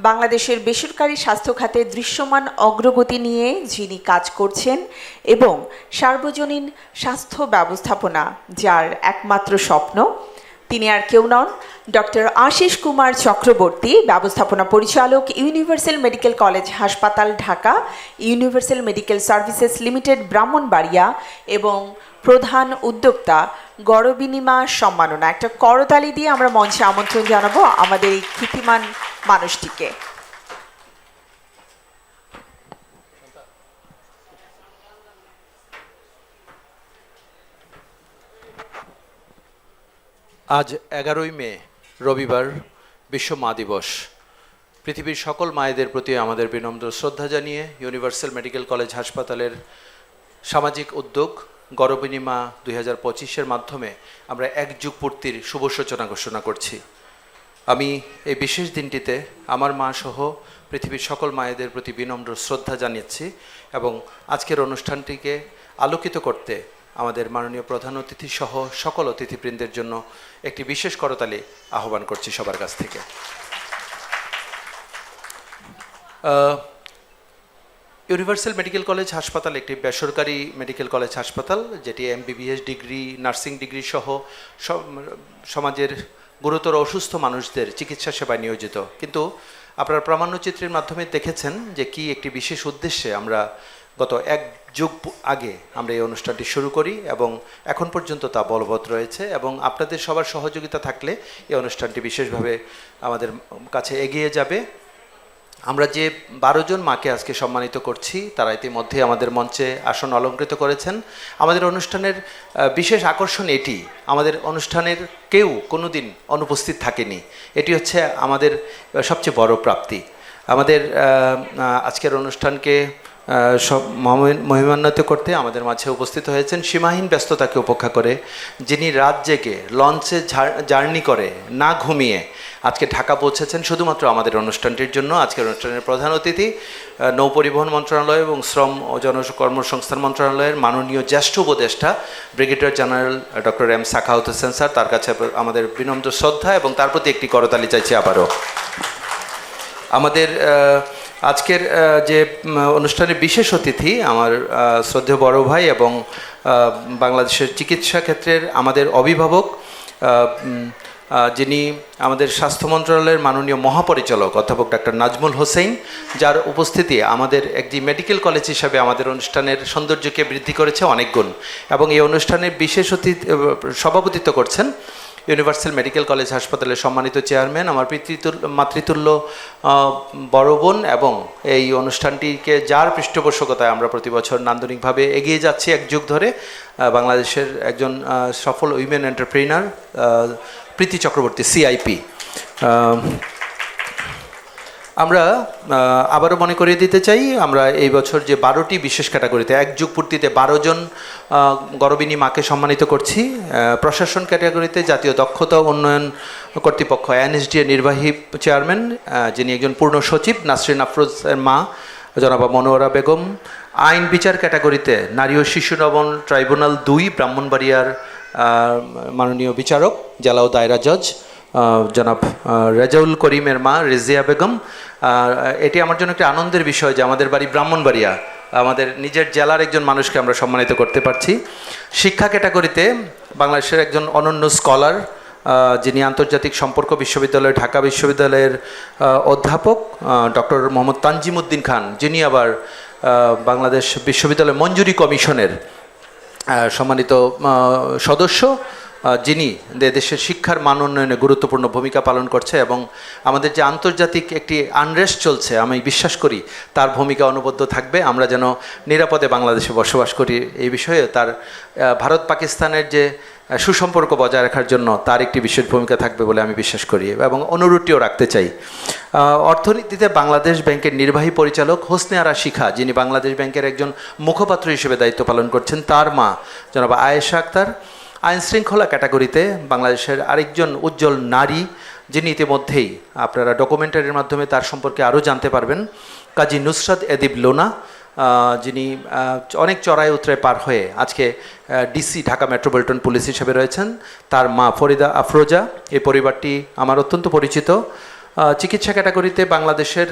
বাংলাদেশের বেসরকারি স্বাস্থ্য খাতে দৃশ্যমান অগ্রগতি নিয়ে যিনি কাজ করছেন এবং সার্বজনীন স্বাস্থ্য ব্যবস্থাপনা যার একমাত্র স্বপ্ন, তিনি আর কেউ নন ডক্টর আশিস কুমার চক্রবর্তী, ব্যবস্থাপনা পরিচালক, ইউনিভার্সাল মেডিকেল কলেজ হাসপাতাল, Dhaka, universal medical services limited, Brahmanbaria এবং প্রধান উদ্যোক্তা গড়বিনিমা সম্মাননা। একটা করতালি দিয়ে আমরা মঞ্চে আমন্ত্রণ জানাবো আমাদের এই খ্যাতিমান মানুষটিকে। আজ 11ই মে রবিবার, বিশ্ব মা দিবস। পৃথিবীর সকল মায়েদের প্রতি আমাদের বিনম্র শ্রদ্ধা জানিয়ে ইউনিভার্সাল মেডিকেল কলেজ হাসপাতালের সামাজিক উদ্যোগ গড়বিনিমা 2025-এর মাধ্যমে আমরা এক যুগ পূর্তির শুভ সূচনা ঘোষণা করছি। আমি এই বিশেষ দিনটিতে আমার মা সহ পৃথিবীর সকল মায়েদের প্রতি বিনম্র শ্রদ্ধা জানিয়েছি এবং আজকের অনুষ্ঠানটিকে আলোকিত করতে আমাদের মাননীয় প্রধান অতিথি সহ সকল অতিথিবৃন্দের জন্য একটি বিশেষ করতালি আহ্বান করছি সবার কাছ থেকে। ইউনিভার্সাল মেডিকেল কলেজ হাসপাতাল একটি বেসরকারি মেডিকেল কলেজ হাসপাতাল, যেটি MBBS ডিগ্রি, নার্সিং ডিগ্রি সহ সমাজের গুরুতর অসুস্থ মানুষদের চিকিৎসা সেবায় নিয়োজিত। কিন্তু আপনারা প্রামাণ্যচিত্রের মাধ্যমে দেখেছেন যে কি একটি বিশেষ উদ্দেশ্যে আমরা গত এক যুগ আগে আমরা এই অনুষ্ঠানটি শুরু করি এবং এখন পর্যন্ত তা বলবৎ রয়েছে এবং আপনাদের সবার সহযোগিতা থাকলে এই অনুষ্ঠানটি বিশেষভাবে আমাদের কাছে এগিয়ে যাবে। আমরা যে 12 জন মাকে আজকে সম্মানিত করছি তারা ইতিমধ্যে আমাদের মঞ্চে আসন অলঙ্কৃত করেছেন। আমাদের অনুষ্ঠানের বিশেষ আকর্ষণ এটি, আমাদের অনুষ্ঠানের কেউ কোনোদিন অনুপস্থিত থাকেনি। এটি হচ্ছে আমাদের সবচেয়ে বড় প্রাপ্তি। আমাদের আজকের অনুষ্ঠানকে সব মহিমান্বিত করতে আমাদের মাঝে উপস্থিত হয়েছেন সীমাহীন ব্যস্ততাকে উপেক্ষা করে, যিনি রাত জেগে লঞ্চে জার্নি করে না ঘুমিয়ে আজকে ঢাকা পৌঁছেছেন শুধুমাত্র আমাদের অনুষ্ঠানটির জন্য। আজকের অনুষ্ঠানের প্রধান অতিথি নৌ পরিবহন মন্ত্রণালয় এবং শ্রম ও জনকর্মসংস্থান মন্ত্রণালয়ের মাননীয় জ্যেষ্ঠ উপদেষ্টা brigadier general doctor M Sakhawat Hossain sir. তার কাছে আমাদের বিনম্র শ্রদ্ধা এবং তার প্রতি একটি করতালি চাইছি আবারও। আমাদের আজকের যে অনুষ্ঠানের বিশেষ অতিথি আমার শ্রদ্ধেয় বড় ভাই এবং বাংলাদেশের চিকিৎসা ক্ষেত্রের আমাদের অভিভাবক, যিনি আমাদের স্বাস্থ্য মন্ত্রণালয়ের মাননীয় মহাপরিচালক অধ্যাপক ডক্টর নাজমুল হোসেন, যার উপস্থিতি আমাদের একটি মেডিকেল কলেজ হিসাবে আমাদের অনুষ্ঠানের সৌন্দর্যকে বৃদ্ধি করেছে অনেক গুণ। এবং এই অনুষ্ঠানের বিশেষ অতিথি সভাপতিত্ব করছেন ইউনিভার্সাল মেডিকেল কলেজ হাসপাতালের সম্মানিত চেয়ারম্যান, আমার মাতৃতুল্য বড় বোন, এবং এই অনুষ্ঠানটিকে যার পৃষ্ঠপোষকতায় আমরা প্রতি বছর নান্দনিকভাবে এগিয়ে যাচ্ছি এক যুগ ধরে, বাংলাদেশের একজন সফল উইমেন এন্টারপ্রেনার প্রীতি চক্রবর্তী CIP। আমরা আবারও মনে করিয়ে দিতে চাই, আমরা এই বছর যে 12টি বিশেষ ক্যাটাগরিতে এক যুগ পূর্তিতে 12 জন গর্বিণী মাকে সম্মানিত করছি। প্রশাসন ক্যাটাগরিতে জাতীয় দক্ষতা উন্নয়ন কর্তৃপক্ষ NSD এর নির্বাহী চেয়ারম্যান, যিনি একজন পূর্ণ সচিব, নাসরিন আফরোজের মা জনাবা মনোয়ারা বেগম। আইন বিচার ক্যাটাগরিতে নারী ও শিশু নবন ট্রাইব্যুনাল 2 ব্রাহ্মণবাড়িয়ার মাননীয় বিচারক জেলা ও দায়রা জজ জনাব রেজাউল করিমের মা রেজিয়া বেগম। এটি আমার জন্য একটি আনন্দের বিষয় যে আমাদের বাড়ি ব্রাহ্মণবাড়িয়া, আমাদের নিজের জেলার একজন মানুষকে আমরা সম্মানিত করতে পারছি। শিক্ষা ক্যাটাগরিতে বাংলাদেশের একজন অনন্য স্কলার, যিনি আন্তর্জাতিক সম্পর্ক বিশ্ববিদ্যালয় ঢাকা বিশ্ববিদ্যালয়ের অধ্যাপক ডক্টর মোহাম্মদ তানজিমউদ্দিন খান, যিনি আবার বাংলাদেশ বিশ্ববিদ্যালয় মঞ্জুরি কমিশনের সম্মানিত সদস্য, যিনি দেশের শিক্ষার মান উন্নয়নে গুরুত্বপূর্ণ ভূমিকা পালন করছে এবং আমাদের যে আন্তর্জাতিক একটি আনরেস্ট চলছে আমি বিশ্বাস করি তার ভূমিকা অনবদ্য থাকবে। আমরা যেন নিরাপদে বাংলাদেশে বসবাস করি এই বিষয়ে তার ভারত পাকিস্তানের যে সুসম্পর্ক বজায় রাখার জন্য তার একটি বিশেষ ভূমিকা থাকবে বলে আমি বিশ্বাস করি এবং অনুরোধটিও রাখতে চাই। অর্থনীতিতে বাংলাদেশ ব্যাংকের নির্বাহী পরিচালক হোসনে আরা শিখা, যিনি বাংলাদেশ ব্যাংকের একজন মুখপাত্র হিসেবে দায়িত্ব পালন করছেন, তার মা জনাব আয়েশা আক্তার। আইন শৃঙ্খলা ক্যাটাগরিতে বাংলাদেশের আরেকজন উজ্জ্বল নারী, যিনি ইতিমধ্যেই আপনারা ডকুমেন্টারির মাধ্যমে তার সম্পর্কে আরও জানতে পারবেন, কাজী নুসরাত এদিব লোনা, যিনি অনেক চড়াই উতরাই পার হয়ে আজকে ডিসি ঢাকা মেট্রোপলিটন পুলিশ হিসেবে রয়েছেন। তার মা ফরিদা আফরোজা। এই পরিবারটি আমার অত্যন্ত পরিচিত। চিকিৎসা ক্যাটাগরিতে বাংলাদেশের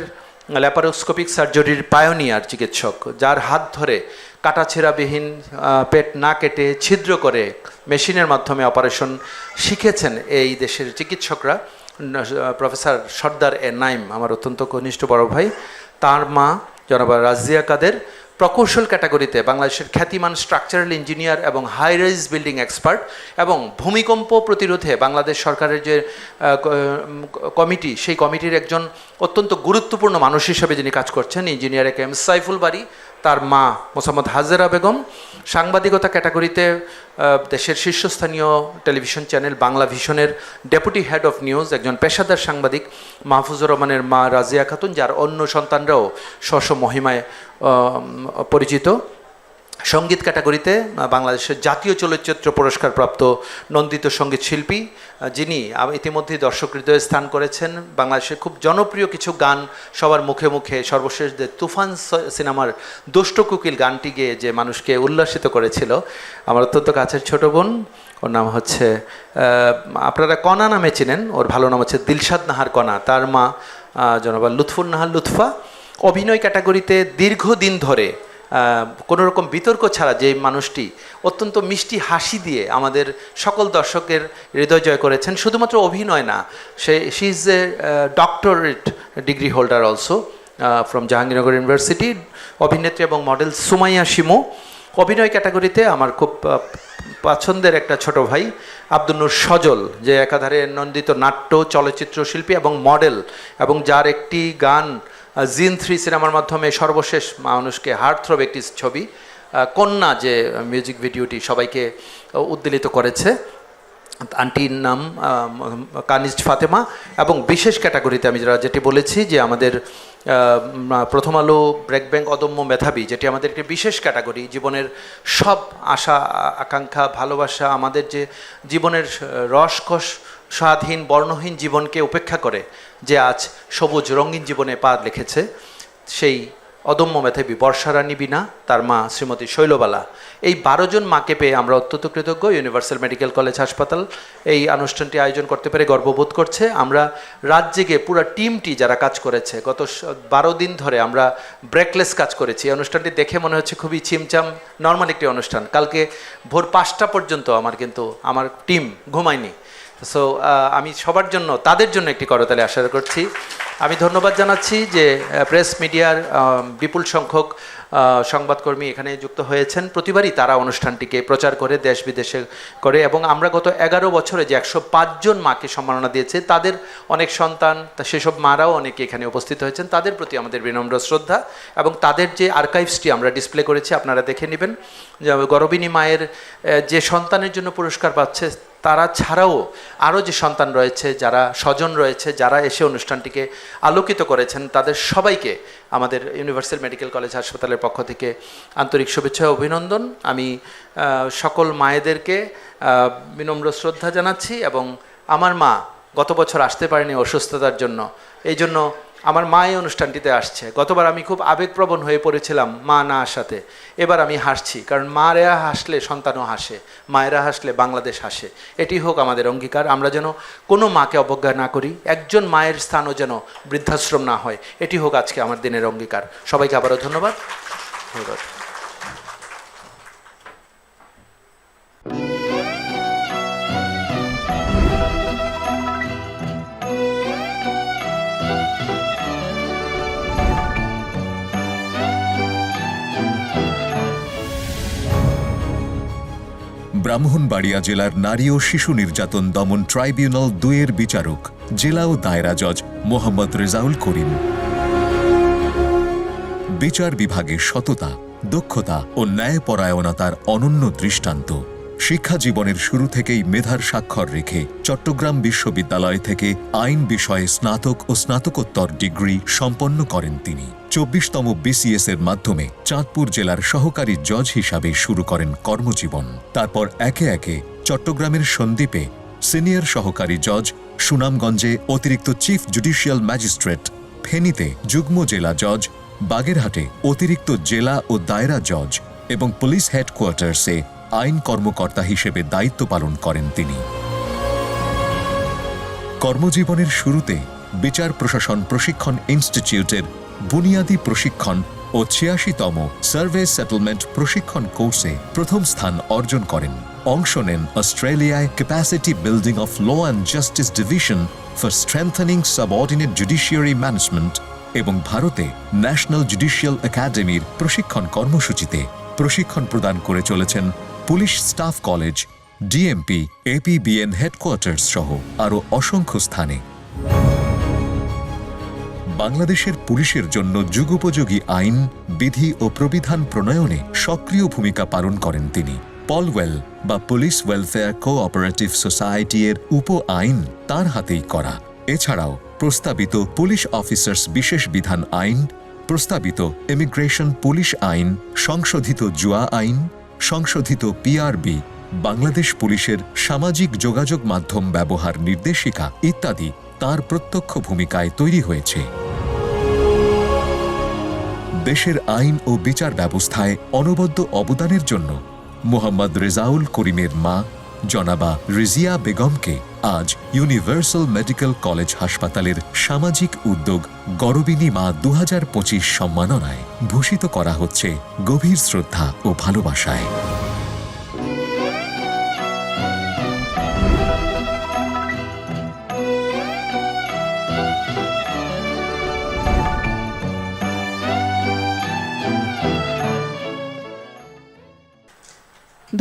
ল্যাপারোস্কোপিক সার্জারির পায়োনিয়ার চিকিৎসক, যার হাত ধরে কাটাছেঁড়াবিহীন পেট না কেটে ছিদ্র করে মেশিনের মাধ্যমে অপারেশন শিখেছেন এই দেশের চিকিৎসকরা। প্রফেসর সর্দার নাইম আমার অত্যন্ত ঘনিষ্ঠ বড় ভাই, তার মা জনাব রাজিয়া কাদের প্রকৌশল ক্যাটাগরিতে বাংলাদেশের খ্যাতিমান স্ট্রাকচারাল ইঞ্জিনিয়ার এবং হাই রাইজ বিল্ডিং এক্সপার্ট, এবং ভূমিকম্প প্রতিরোধে বাংলাদেশ সরকারের যে কমিটি, সেই কমিটির একজন অত্যন্ত গুরুত্বপূর্ণ মানুষ হিসেবে যিনি কাজ করছেন, engineer K M Saiful Bari, তার মা মোসাম্মদ হাজেরা বেগম। সাংবাদিকতা ক্যাটাগরিতে দেশের শীর্ষস্থানীয় টেলিভিশন চ্যানেল বাংলা ভিশনের ডেপুটি হেড অফ নিউজ, একজন পেশাদার সাংবাদিক মাহফুজুর রহমানের মা রাজিয়া খাতুন, যার অন্য সন্তানরাও স্ব মহিমায় পরিচিত। সঙ্গীত ক্যাটাগরিতে বাংলাদেশের জাতীয় চলচ্চিত্র পুরস্কারপ্রাপ্ত নন্দিত সঙ্গীত শিল্পী, যিনি ইতিমধ্যেই দর্শক হৃদয়ে স্থান করেছেন। বাংলাদেশের খুব জনপ্রিয় কিছু গান সবার মুখে মুখে, সর্বশেষ যে তুফান সিনেমার দুষ্ট কুকিল গানটি গেয়ে যে মানুষকে উল্লাসিত করেছিল, আমার অত্যন্ত কাছের ছোট বোন, ওর নাম হচ্ছে, আপনারা কণা নামে চিনেন, ওর ভালো নাম হচ্ছে দিলশাদ নাহার কণা, তার মা জনাবা লুৎফুন নাহার লুৎফা। অভিনয় ক্যাটাগরিতে দীর্ঘদিন ধরে কোনো রকম বিতর্ক ছাড়া যে মানুষটি অত্যন্ত মিষ্টি হাসি দিয়ে আমাদের সকল দর্শকের হৃদয় জয় করেছেন, শুধুমাত্র অভিনয় না, she is a doctorate degree holder also from Jahangirnagar university, অভিনেত্রী এবং মডেল সুমাইয়া শিমু। অভিনয় ক্যাটাগরিতে আমার খুব পছন্দের একটা ছোট ভাই আব্দুল নূর সজল, যে একাধারে নন্দিত নাট্য চলচ্চিত্র শিল্পী এবং মডেল, এবং যার একটি গান জিন 3 সিনেমার মাধ্যমে সর্বশেষ মানুষকে হার্টথ্রব একটি ছবি কন্যা, যে মিউজিক ভিডিওটি সবাইকে উদ্বেলিত করেছে, আন্টির নাম কানিজ ফাতেমা। এবং বিশেষ ক্যাটাগরিতে আমি যেটি বলেছি যে আমাদের প্রথম আলো ব্রেক ব্যাংক অদম্য মেধাবী, যেটি আমাদের একটি বিশেষ ক্যাটাগরি, জীবনের সব আশা আকাঙ্ক্ষা ভালোবাসা, আমাদের যে জীবনের রসকস স্বাধীন বর্ণহীন জীবনকে উপেক্ষা করে যে আজ সবুজ রঙিন জীবনে পা লিখেছে, সেই অদম্য মেধাবী বর্ষারানী বিনা, তার মা শ্রীমতী শৈলবালা। এই 12 জন মাকে পেয়ে আমরা অত্যন্ত কৃতজ্ঞ। ইউনিভার্সাল মেডিকেল কলেজ হাসপাতাল এই অনুষ্ঠানটি আয়োজন করতে পেরে গর্ববোধ করছে। আমরা রাত জেগে পুরো টিমটি যারা কাজ করেছে, গত 12 দিন ধরে আমরা ব্রেকলেস কাজ করেছি। এই অনুষ্ঠানটি দেখে মনে হচ্ছে খুবই ছিমছাম নর্মাল একটি অনুষ্ঠান। কালকে ভোর 5টা পর্যন্ত আমার টিম ঘুমায়নি। সো আমি সবার জন্য, তাদের জন্য একটি করতালি আশা করছি। আমি ধন্যবাদ জানাচ্ছি যে প্রেস মিডিয়ার বিপুল সংখ্যক সংবাদকর্মী এখানে যুক্ত হয়েছেন। প্রতিবারই তারা অনুষ্ঠানটিকে প্রচার করে দেশ বিদেশে করে, এবং আমরা গত 11 বছরে যে 105 জন মাকে সম্মাননা দিয়েছে, তাদের অনেক সন্তান, সেসব মারাও অনেকে এখানে উপস্থিত হয়েছেন। তাদের প্রতি আমাদের বিনম্র শ্রদ্ধা, এবং তাদের যে আর্কাইভসটি আমরা ডিসপ্লে করেছি, আপনারা দেখে নেবেন। গর্ভিণী মায়ের যে সন্তানের জন্য পুরস্কার পাচ্ছে, তারা ছাড়াও আরও যে সন্তান রয়েছে, যারা স্বজন রয়েছে, যারা এসে অনুষ্ঠানটিকে আলোকিত করেছেন, তাদের সবাইকে আমাদের ইউনিভার্সাল মেডিকেল কলেজ হাসপাতালের পক্ষ থেকে আন্তরিক শুভেচ্ছা ও অভিনন্দন। আমি সকল মায়েদেরকে বিনম্র শ্রদ্ধা জানাচ্ছি, এবং আমার মা গত বছর আসতে পারেনি অসুস্থতার জন্য, এই জন্য আমার মা এই অনুষ্ঠানটিতে আসছে। গতবার আমি খুব আবেগপ্রবণ হয়ে পড়েছিলাম মা না আসাতে, এবার আমি হাসছি, কারণ মায়েরা হাসলে সন্তানও হাসে, মায়েরা হাসলে বাংলাদেশ হাসে। এটি হোক আমাদের অঙ্গীকার, আমরা যেন কোনো মাকে অবজ্ঞা না করি, একজন মায়ের স্থানও যেন বৃদ্ধাশ্রম না হয়, এটি হোক আজকে আমার দিনের অঙ্গীকার। সবাইকে আবারও ধন্যবাদ। ধন্যবাদ। ব্রাহ্মণবাড়িয়া জেলার নারী ও শিশু নির্যাতন দমন ট্রাইব্যুনাল 2-এর বিচারক, জেলা ও দায়রা জজ মোহাম্মদ রেজাউল করিম। বিচার বিভাগের সততা, দক্ষতা ও ন্যায়পরায়ণতার অনন্য দৃষ্টান্ত। শিক্ষা জীবনের শুরু থেকেই মেধার স্বাক্ষর রেখে চট্টগ্রাম বিশ্ববিদ্যালয় থেকে আইন বিষয়ে স্নাতক ও স্নাতকোত্তর ডিগ্রি সম্পন্ন করেন তিনি। 24তম BCS এর মাধ্যমে চাঁদপুর জেলার সহকারী জজ হিসাবে শুরু করেন কর্মজীবন। তারপর একে একে চট্টগ্রামের সন্দ্বীপে সিনিয়র সহকারী জজ, সুনামগঞ্জে অতিরিক্ত চিফ জুডিশিয়াল ম্যাজিস্ট্রেট, ফেনীতে যুগ্ম জেলা জজ, বাগেরহাটে অতিরিক্ত জেলা ও দায়রা জজ এবং পুলিশ হেডকোয়ার্টার্সে আইন কর্মকর্তা হিসেবে দায়িত্ব পালন করেন তিনি। কর্মজীবনের শুরুতে বিচার প্রশাসন প্রশিক্ষণ ইনস্টিটিউটের বুনিয়াদী প্রশিক্ষণ ও ৮৬তম সার্ভে সেটেলমেন্ট প্রশিক্ষণ কোর্সে প্রথম স্থান অর্জন করেন। অংশ নেন অস্ট্রেলিয়ায় capacity building of law and justice division for strengthening subordinate judiciary management এবং ভারতে ন্যাশনাল জুডিশিয়াল একাডেমির প্রশিক্ষণ কর্মসূচিতে প্রশিক্ষণ প্রদান করে চলেছেন police staff college, DMP, APBN headquarters সহ আরও অসংখ্য স্থানে। বাংলাদেশের পুলিশের জন্য যুগোপযোগী আইন, বিধি ও প্রবিধান প্রণয়নে সক্রিয় ভূমিকা পালন করেন তিনি। পলওয়েল বা পুলিশ ওয়েলফেয়ার কোঅপারেটিভ সোসাইটি এর উপ আইন তার হাতেই করা। এছাড়াও প্রস্তাবিত পুলিশ অফিসার্স বিশেষ বিধান আইন, প্রস্তাবিত ইমিগ্রেশন পুলিশ আইন, সংশোধিত জুয়া আইন, সংশোধিত পিআরবি, বাংলাদেশ পুলিশের সামাজিক যোগাযোগ মাধ্যম ব্যবহার নির্দেশিকা ইত্যাদি তার প্রত্যক্ষ ভূমিকায় তৈরি হয়েছে। দেশের আইন ও বিচার ব্যবস্থায় অনবদ্য অবদানের জন্য মোহাম্মদ রেজাউল করিমের মা জনাবা রিজিয়া বেগমকে আজ ইউনিভার্সাল মেডিকেল কলেজ হাসপাতালের সামাজিক উদ্যোগ গরবিনী মা ২০২৫ সম্মাননায় ভূষিত করা হচ্ছে গভীর শ্রদ্ধা ও ভালোবাসায়।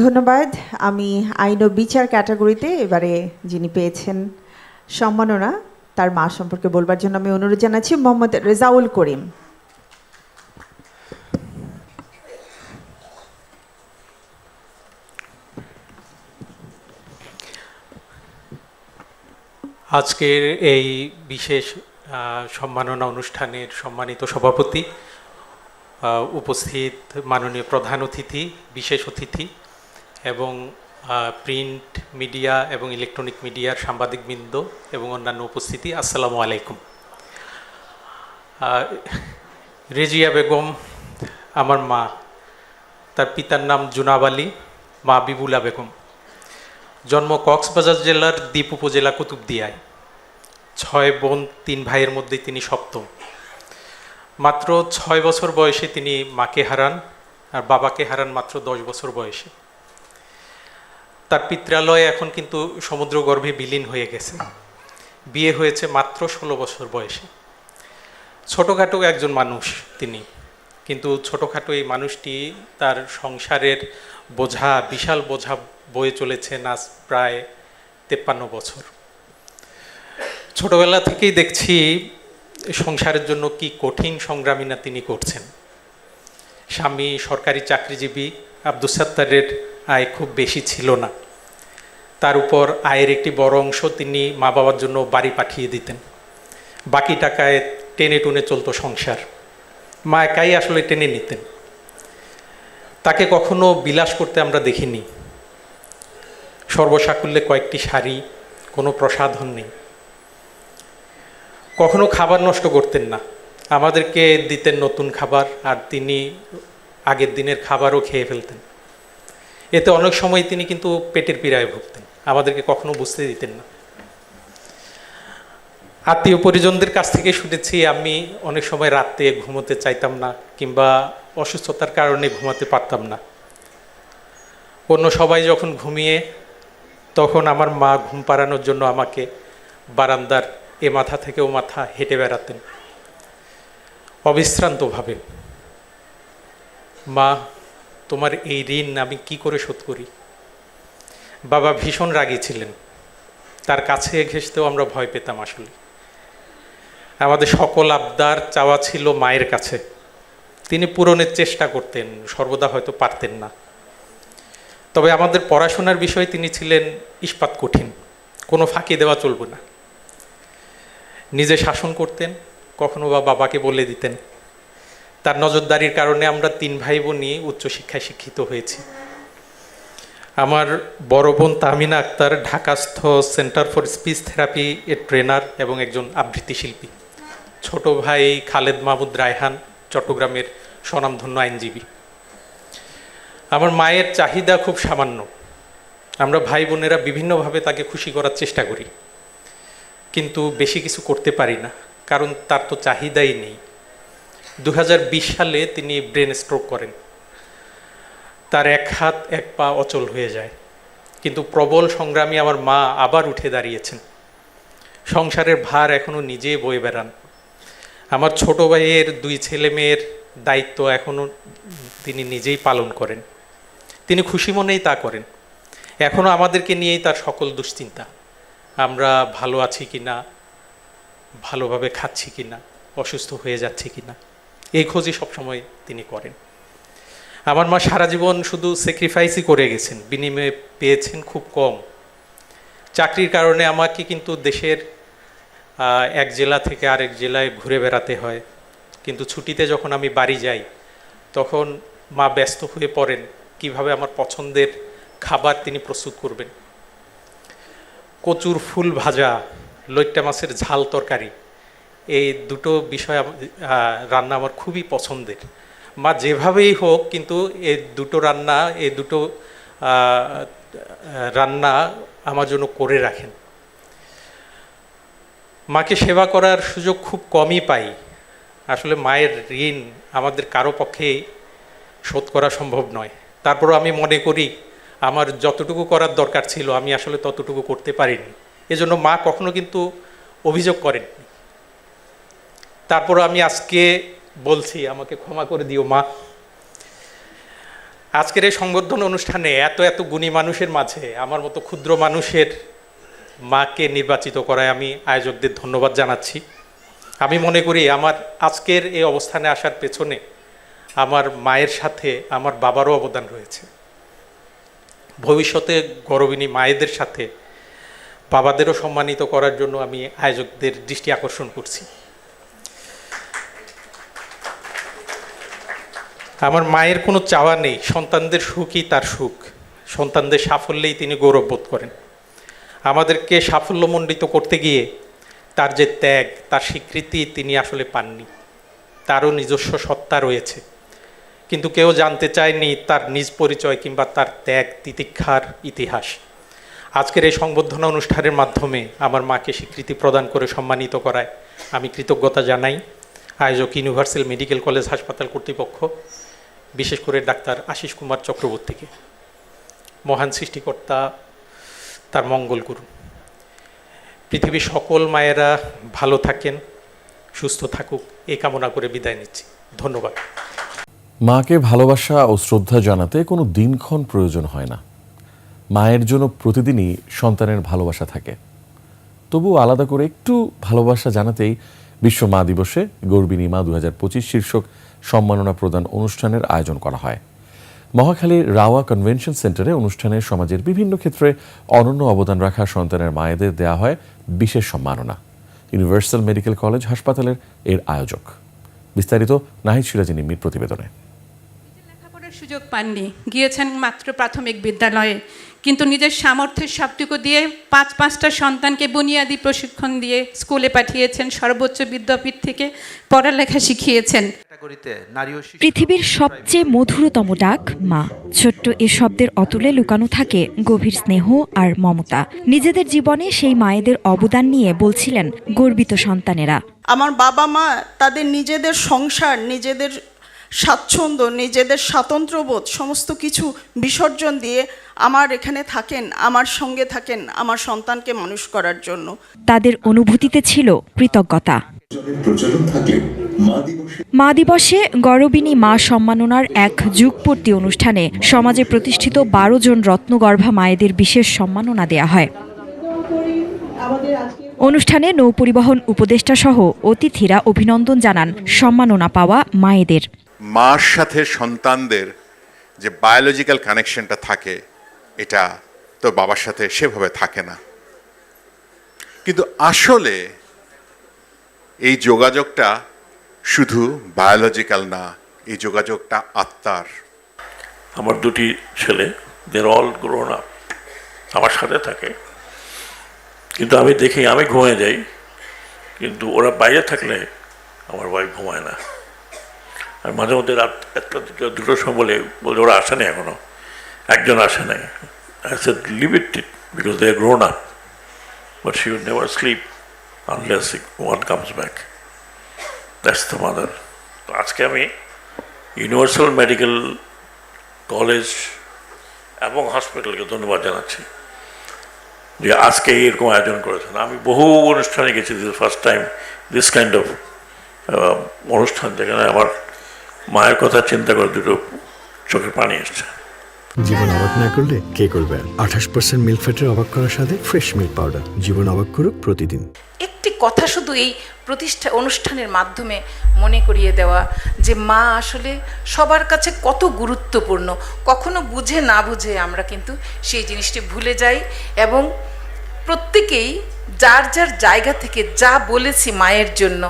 ধন্যবাদ। আমি আইন ও বিচার ক্যাটাগরিতে এবারে যিনি পেয়েছেন সম্মাননা তার মা সম্পর্কে বলবার জন্য আমি অনুরোধ জানাচ্ছি মোহাম্মদ রেজাউল করিম। আজকের এই বিশেষ সম্মাননা অনুষ্ঠানের সম্মানিত সভাপতি, উপস্থিত মাননীয় প্রধান অতিথি, বিশেষ অতিথি এবং প্রিন্ট মিডিয়া এবং ইলেকট্রনিক মিডিয়ার সাংবাদিকবৃন্দ এবং অন্যান্য উপস্থিতি, আসসালামু আলাইকুম। রেজিয়া বেগম আমার মা। তার পিতার নাম জুনাব আলী, মা বিবুলা বেগম। জন্ম কক্সবাজার জেলার দ্বীপ উপজেলা কুতুবদিয়ায়। ৬ বোন ৩ ভাইয়ের মধ্যে তিনি সপ্তম। মাত্র ৬ বছর বয়সে তিনি মাকে হারান আর বাবাকে হারান মাত্র ১০ বছর বয়সে। তার পিত্রালয় এখন কিন্তু সমুদ্রগর্ভে বিলীন হয়ে গেছে। বিয়ে হয়েছে মাত্র ১৬ বছর বয়সে। ছোটোখাটো একজন মানুষ তিনি, কিন্তু ছোটোখাটো এই মানুষটি তার সংসারের বোঝা, বিশাল বোঝা বয়ে চলেছেন আজ প্রায় ৫৩ বছর। ছোটবেলা থেকেই দেখছি সংসারের জন্য কি কঠিন সংগ্রামী না তিনি করছেন। স্বামী সরকারি চাকরিজীবী, আব্দুস সাত্তারের আয় খুব বেশি ছিল না। তার উপর আয়ের একটি বড় অংশ তিনি মা বাবার জন্য বাড়ি পাঠিয়ে দিতেন। বাকি টাকায় টেনে টুনে চলতো সংসার। মা একাই আসলে টেনে নিতেন। তাকে কখনো বিলাস করতে আমরা দেখিনি। সর্বসাকুল্যে কয়েকটি শাড়ি, কোনো প্রসাধন নেই। কখনো খাবার নষ্ট করতেন না, আমাদেরকে দিতেন নতুন খাবার আর তিনি আগের দিনের খাবারও খেয়ে ফেলতেন। এতে অনেক সময় তিনি কিন্তু পেটের পীড়ায় ভুগতেন, আমাদেরকে কখনো বুঝতে দিতেন না। আত্মীয় পরিজনদের কাছ থেকে শুনেছি আমি অনেক সময় রাতে ঘুমোতে চাইতাম না কিংবা অসুস্থতার কারণে ঘুমাতে পারতাম না। অন্য সবাই যখন ঘুমিয়ে তখন আমার মা ঘুম পাড়ানোর জন্য আমাকে বারান্দার এ মাথা থেকে ও মাথা হেঁটে বেড়াতেন অবিশ্রান্তভাবে। মা, তোমার এই ঋণ আমি কি করে শোধ করি? বাবা ভীষণ রাগী ছিলেন, তার কাছে ঘেঁষতেও আমরা ভয় পেতাম। আসলে আমাদের সকল আবদার চাওয়া ছিল মায়ের কাছে। তিনি পূরণের চেষ্টা করতেন, সর্বদা হয়তো পারতেন না। তবে আমাদের পড়াশোনার বিষয়ে তিনি ছিলেন ইস্পাত কঠিন, কোনো ফাঁকি দেওয়া চলবে না। নিজে শাসন করতেন, কখনো বা বাবাকে বলে দিতেন। তার নজরদারির কারণে আমরা 3 ভাই বোনই উচ্চশিক্ষায় শিক্ষিত হয়েছি। আমার বড় বোন তাহমিনা আক্তার ঢাকাস্থ সেন্টার ফর স্পিচ থেরাপি এর ট্রেনার এবং একজন আবৃত্তি শিল্পী। ছোট ভাই খালেদ মাহমুদ রায়হান চট্টগ্রামের স্বনামধন্য আইনজীবী। আমার মায়ের চাহিদা খুব সামান্য। আমরা ভাই বোনেরা বিভিন্নভাবে তাকে খুশি করার চেষ্টা করি, কিন্তু বেশি কিছু করতে পারি না, কারণ তার তো চাহিদাই নেই। 2020 সালে তিনি ব্রেন স্ট্রোক করেন, তার এক হাত এক পা অচল হয়ে যায়, কিন্তু প্রবল সংগ্রামী আমার মা আবার উঠে দাঁড়িয়েছেন। সংসারের ভার এখনও নিজেই বয়ে বেড়ান। আমার ছোট ভাইয়ের 2 ছেলে মেয়ের দায়িত্ব এখনও তিনি নিজেই পালন করেন। তিনি খুশি মনেই তা করেন। এখনও আমাদেরকে নিয়েই তার সকল দুশ্চিন্তা, আমরা ভালো আছি কি না, ভালোভাবে খাচ্ছি কি না, অসুস্থ হয়ে যাচ্ছে কি না, এই খোঁজই সবসময় তিনি করেন। আমার মা সারা জীবন শুধু স্যাক্রিফাইসই করে গেছেন, বিনিময়ে পেয়েছেন খুব কম। চাকরির কারণে আমাকে কিন্তু দেশের এক জেলা থেকে আরেক জেলায় ঘুরে বেড়াতে হয়, কিন্তু ছুটিতে যখন আমি বাড়ি যাই তখন মা ব্যস্ত হয়ে পড়েন কিভাবে আমার পছন্দের খাবার তিনি প্রস্তুত করবেন। কচুর ফুল ভাজা, লইট্টা মাছের ঝাল তরকারি, এই দুটো বিষয় রান্না আমার খুবই পছন্দের। মা যেভাবেই হোক কিন্তু এই দুটো রান্না আমার জন্য করে রাখেন। মাকে সেবা করার সুযোগ খুব কমই পাই। আসলে মায়ের ঋণ আমাদের কারো পক্ষেই শোধ করা সম্ভব নয়। তারপরও আমি মনে করি আমার যতটুকু করার দরকার ছিল আমি আসলে ততটুকু করতে পারিনি, এজন্য মা কখনো কিন্তু অভিযোগ করেননি। তারপরও আমি আজকে বলছি, আমাকে ক্ষমা করে দিও মা। আজকের এই সংবর্ধনা অনুষ্ঠানে এত এত গুণী মানুষের মাঝে আমার মতো ক্ষুদ্র মানুষের মাকে নির্বাচিত করায় আমি আয়োজকদের ধন্যবাদ জানাচ্ছি। আমি মনে করি আমার আজকের এই অবস্থানে আসার পেছনে আমার মায়ের সাথে আমার বাবারও অবদান রয়েছে। ভবিষ্যতে গর্বিণী মায়েদের সাথে বাবাদেরও সম্মানিত করার জন্য আমি আয়োজকদের দৃষ্টি আকর্ষণ করছি। আমার মায়ের কোনো চাওয়া নেই, সন্তানদের সুখই তার সুখ, সন্তানদের সাফল্যেই তিনি গৌরব বোধ করেন। আমাদেরকে সাফল্যমণ্ডিত করতে গিয়ে তার যে ত্যাগ, তার স্বীকৃতি তিনি আসলে পাননি। তারও নিজস্ব সত্তা রয়েছে, কিন্তু কেউ জানতে চায়নি তার নিজ পরিচয় কিংবা তার ত্যাগ তিতিক্ষার ইতিহাস। আজকের এই সংবর্ধনা অনুষ্ঠানের মাধ্যমে আমার মাকে স্বীকৃতি প্রদান করে সম্মানিত করায় আমি কৃতজ্ঞতা জানাই আয়োজক ইউনিভার্সাল মেডিকেল কলেজ হাসপাতাল কর্তৃপক্ষ, বিশেষ করে ডাক্তার আশিস কুমার চক্রবর্তীকে। মহান সৃষ্টিকর্তা তার মঙ্গল করুন। পৃথিবীর সকল মায়েরা ভালো থাকেন, সুস্থ থাকুক, এই কামনা করে বিদায় নিচ্ছি। ধন্যবাদ। মাকে ভালোবাসা ও শ্রদ্ধা জানাতে কোনো দিনক্ষণ প্রয়োজন হয় না। মায়ের জন্য প্রতিদিনই সন্তানের ভালোবাসা থাকে। তবু আলাদা করে একটু ভালোবাসা জানাতেই বিশ্ব মা দিবসে গর্বিণী মা 2025 শীর্ষক সম্মাননা প্রদান অনুষ্ঠানের আয়োজন করা হয়। মহাখালীর রাওয়া কনভেনশন সেন্টারে অনুষ্ঠানে সমাজের বিভিন্ন ক্ষেত্রে অনন্য অবদান রাখা সন্তানের মায়েদের দেয়া হয় বিশেষ সম্মাননা। ইউনিভার্সাল মেডিকেল কলেজ হাসপাতালের এর আয়োজক। বিস্তারিত নাহিদ সিরাজি নিম্মির প্রতিবেদনে। লেখাপড়ার সুযোগ পাননি, গিয়েছেন মাত্র প্রাথমিক বিদ্যালয়ে, কিন্তু নিজের সামর্থ্যের সবটুকু দিয়ে 5-5টা সন্তানকে বুনিয়াদী প্রশিক্ষণ দিয়ে স্কুলে পাঠিয়েছেন, সর্বোচ্চ বিদ্যাপীঠ থেকে পড়ালেখা শিখিয়েছেন। পৃথিবীর সবচেয়ে মধুরতম ডাক মা। ছোট্ট এ শব্দের অতুলে লুকানো থাকে গভীর স্নেহ আর মমতা। নিজেদের জীবনে সেই মায়েদের অবদান নিয়ে বলছিলেন গর্বিত সন্তানেরা। আমার বাবা মা তাদের নিজেদের সংসার, নিজেদের স্বাচ্ছন্দ্য, নিজেদের স্বাতন্ত্র্যবোধ সমস্ত কিছু বিসর্জন দিয়ে আমার এখানে থাকেন, আমার সঙ্গে থাকেন আমার সন্তানকে মানুষ করার জন্য। তাদের অনুভূতিতে ছিল কৃতজ্ঞতা। মা দিবসে গৌরবিণী মা সম্মাননার এক যুগপূর্তি অনুষ্ঠানে সমাজে প্রতিষ্ঠিত 12 জন রত্নগর্ভা মায়েদের বিশেষ সম্মাননা দেয়া হয়। অনুষ্ঠানে নৌপরিবহন উপদেষ্টা সহ অতিথিরা অভিনন্দন জানান সম্মাননা পাওয়া মায়েদের। মার সাথে সন্তানদের যে বায়োলজিক্যাল কানেকশনটা থাকে, এটা তো বাবার সাথে সেভাবে থাকে না, কিন্তু আসলে এই যোগাযোগটা শুধু বায়োলজিক্যাল না, এই যোগাযোগটা আত্মার। আমার 2টি ছেলে, দে আর অল গ্রোন আপ, আমার সাথে থাকে, কিন্তু আমি দেখি আমি ঘুমিয়ে যাই, কিন্তু ওরা বাইরে থাকলে আমার ওয়াইফ ঘুমায় না। আর মাঝে মধ্যে রাত 1-2টার সময় বলে ওরা আসে না, এখনো একজন আসে নাই। I said leave it because they are grown up, but she would never sleep unless one comes back. That's the mother. তো আজকে আমি ইউনিভার্সাল মেডিকেল কলেজ এবং হসপিটালকে ধন্যবাদ জানাচ্ছি যে আজকে এরকম আয়োজন করেছেন। আমি বহু অনুষ্ঠানে গেছি, this first time this kind of অনুষ্ঠান, যেখানে আমার মায়ের কথা চিন্তা করে দুটো চোখে পানি এসছে। জীবন অবাক না করলে কে করবে? 28% মিল্ক ফ্যাটের অবাক করার সাথে ফ্রেশ মিল্ক পাউডার। জীবন অবাক করুক প্রতিদিন। একটি কথা শুধু এই অনুষ্ঠানের মাধ্যমে মনে করিয়ে দেওয়া যে মা আসলে সবার কাছে কত গুরুত্বপূর্ণ। কখনো বুঝে না বুঝে আমরা কিন্তু সেই জিনিসটি ভুলে যাই এবং প্রত্যেকেই যার যার জায়গা থেকে যা বলেছি মায়ের জন্য,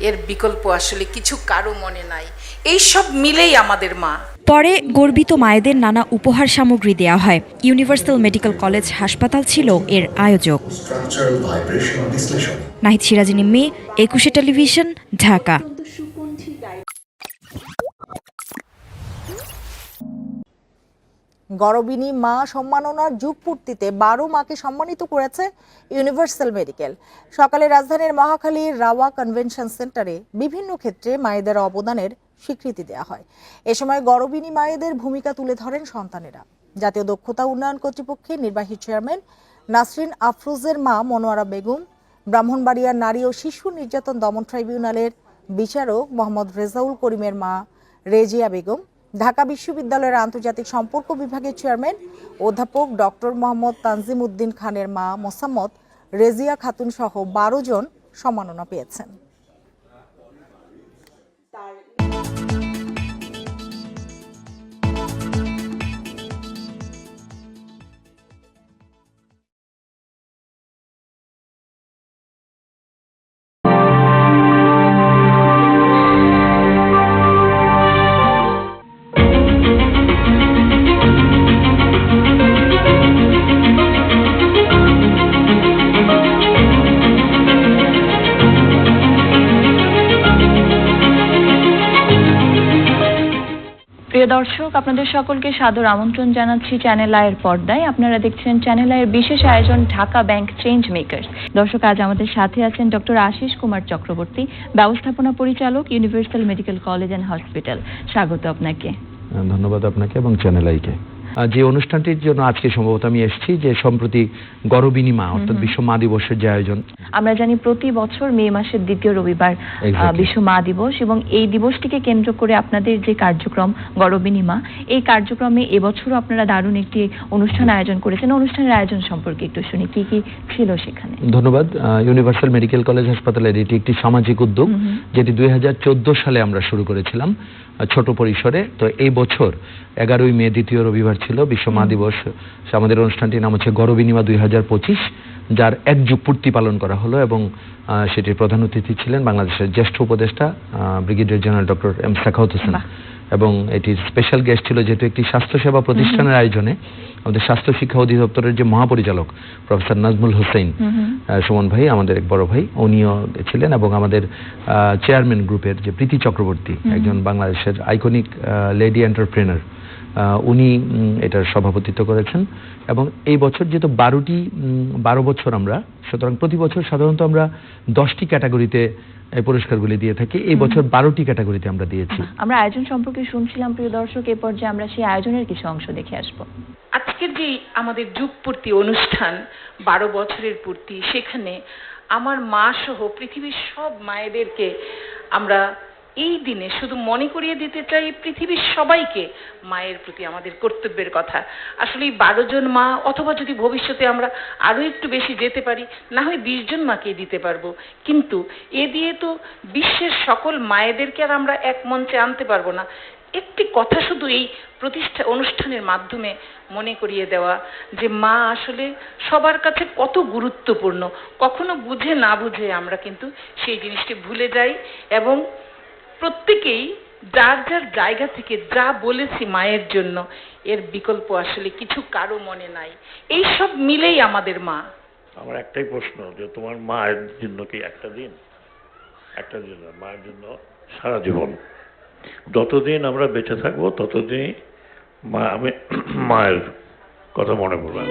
এর বিকল্প আসলে কিছু কারো মনে নাই। এই সব মিলেই আমাদের মা। পরে গর্বিত মায়েদের নানা উপহার সামগ্রী দেওয়া হয়। ইউনিভার্সাল মেডিকেল কলেজ হাসপাতাল ছিল এর আয়োজক। নাহিদ সিরাজ নিম্মি, 21 টেলিভিশন, ঢাকা। গরবিনী মা সম্মাননার যুগপূর্তিতে 12 মাকে সম্মানিত করেছে ইউনিভার্সাল মেডিকেল। সকালে রাজধানীর মহাখালীর রাওয়া কনভেনশন সেন্টারে বিভিন্ন ক্ষেত্রে মায়েদের অবদানের স্বীকৃতি দেওয়া হয়। এ সময় গরবিনী মায়েদের ভূমিকা তুলে ধরেন সন্তানেরা। জাতীয় দক্ষতা উন্নয়ন কর্তৃপক্ষের নির্বাহী চেয়ারম্যান নাসরিন আফরোজের মা মনোয়ারা বেগম, ব্রাহ্মণবাড়িয়ার নারী ও শিশু নির্যাতন দমন ট্রাইব্যুনালের বিচারক মোহাম্মদ রেজাউল করিমের মা রেজিয়া বেগম, ঢাকা বিশ্ববিদ্যালয়ের আন্তর্জাতিক সম্পর্ক বিভাগের চেয়ারম্যান অধ্যাপক ডক্টর মোহাম্মদ তানজিম উদ্দিন খানের মা মোসাম্মদ রেজিয়া খাতুন সহ 12 জন সম্মাননা পেয়েছেন। প্রিয় দর্শক, আপনাদের সকলকে সাদর আমন্ত্রণ জানাচ্ছি চ্যানেল আইয়ের পর্দায়। আপনারা দেখছেন চ্যানেল আইয়ের বিশেষ আয়োজন ঢাকা ব্যাংক চেঞ্জ মেকার্স। দর্শক, আজ আমাদের সাথে আছেন ডক্টর আশিস কুমার চক্রবর্তী, ব্যবস্থাপনা পরিচালক, universal medical college and hospital. স্বাগত আপনাকে। ধন্যবাদ আপনাকে এবং চ্যানেল আইকে। যে অনুষ্ঠানটির জন্য আজকে সম্ভবত আমি এসেছি, যে সম্প্রতি গরবিনী মা অর্থাৎ বিশ্ব মা দিবসের যে আয়োজন, আমরা জানি প্রতি বছর মে মাসের দ্বিতীয় রবিবার বিশ্ব মা দিবস, এবং এই দিবসটিকে কেন্দ্র করে আপনাদের যে কার্যক্রম গরবিনী মা, এই কার্যক্রমে এবছরও আপনারা দারুণ একটি অনুষ্ঠান আয়োজন করেছেন। অনুষ্ঠানের আয়োজন সম্পর্কে একটু শুনি, কি কি ছিল সেখানে? ধন্যবাদ। ইউনিভার্সাল মেডিকেল কলেজ হাসপাতালের এটি একটি সামাজিক উদ্যোগ, যেটি 2014 সালে আমরা শুরু করেছিলাম ছোট পরিসরে। তো এই বছর 11ই মে দ্বিতীয় রবিবার ছিল বিশ্ব মা দিবস। আমাদের অনুষ্ঠানটির নাম হচ্ছে গরবিনী মা 2025, যার 1 যুগ পূর্তি পালন করা হলো এবং সেটির প্রধান অতিথি ছিলেন বাংলাদেশের জ্যেষ্ঠ উপদেষ্টা brigadier general doctor M Sakhawat Hossain, এবং এটির স্পেশাল গেস্ট ছিল, যেহেতু একটি স্বাস্থ্যসেবা প্রতিষ্ঠানের আয়োজনে, আমাদের স্বাস্থ্য শিক্ষা অধিদপ্তরের যে মহাপরিচালক প্রফেসর নাজমুল হোসেন সুমন ভাই, আমাদের এক বড় ভাই, উনিও ছিলেন, এবং আমাদের চেয়ারম্যান গ্রুপের যে প্রীতি চক্রবর্তী, একজন বাংলাদেশের আইকনিক লেডি এন্টারপ্রেনার, উনি এটার সভাপতিত্ব করেছেন। এবং এই বছর যেহেতু 12 বছর আমরা, সুতরাং প্রতি বছর সাধারণত আমরা 10টি ক্যাটাগরিতে এই পুরস্কারগুলি দিয়ে থাকি। এই বছর 12টি ক্যাটাগরিতে আমরা দিয়েছি। আমরা আয়োজন সম্পর্কে শুনছিলাম প্রিয় দর্শক, এ পর্যায়ে আমরা সেই আয়োজনের কিছু অংশ দেখে আসবো। আজকের যে আমাদের যুগপূর্তি অনুষ্ঠান, 12 বছরের পূর্তি, সেখানে আমার মা সহ পৃথিবীর সব মায়েদেরকে আমরা এই দিনে শুধু মনে করিয়ে দিতে চাই পৃথিবীর সবাইকে মায়ের প্রতি আমাদের কর্তব্যের কথা। আসলে এই 12 জন মা, অথবা যদি ভবিষ্যতে আমরা আরও একটু বেশি যেতে পারি, না হয় 20 জন মাকে দিতে পারবো, কিন্তু এ দিয়ে তো বিশ্বের সকল মায়েদেরকে আর আমরা এক মঞ্চে আনতে পারবো না। একটি কথা শুধু এই অনুষ্ঠানের মাধ্যমে মনে করিয়ে দেওয়া যে মা আসলে সবার কাছে কত গুরুত্বপূর্ণ। কখনো বুঝে না বুঝে আমরা কিন্তু সেই জিনিসটি ভুলে যাই এবং প্রত্যেকেই যার যার জায়গা থেকে যা বলেছি মায়ের জন্য, এর বিকল্প আসলে কিছু কারো মনে নাই। এই সব মিলেই আমাদের মা। আমার একটাই প্রশ্ন, যে তোমার মায়ের জন্য কি একটা দিন? মায়ের জন্য সারা জীবন। যতদিন আমরা বেঁচে থাকবো ততদিনই আমি মায়ের কথা মনে পড়বে।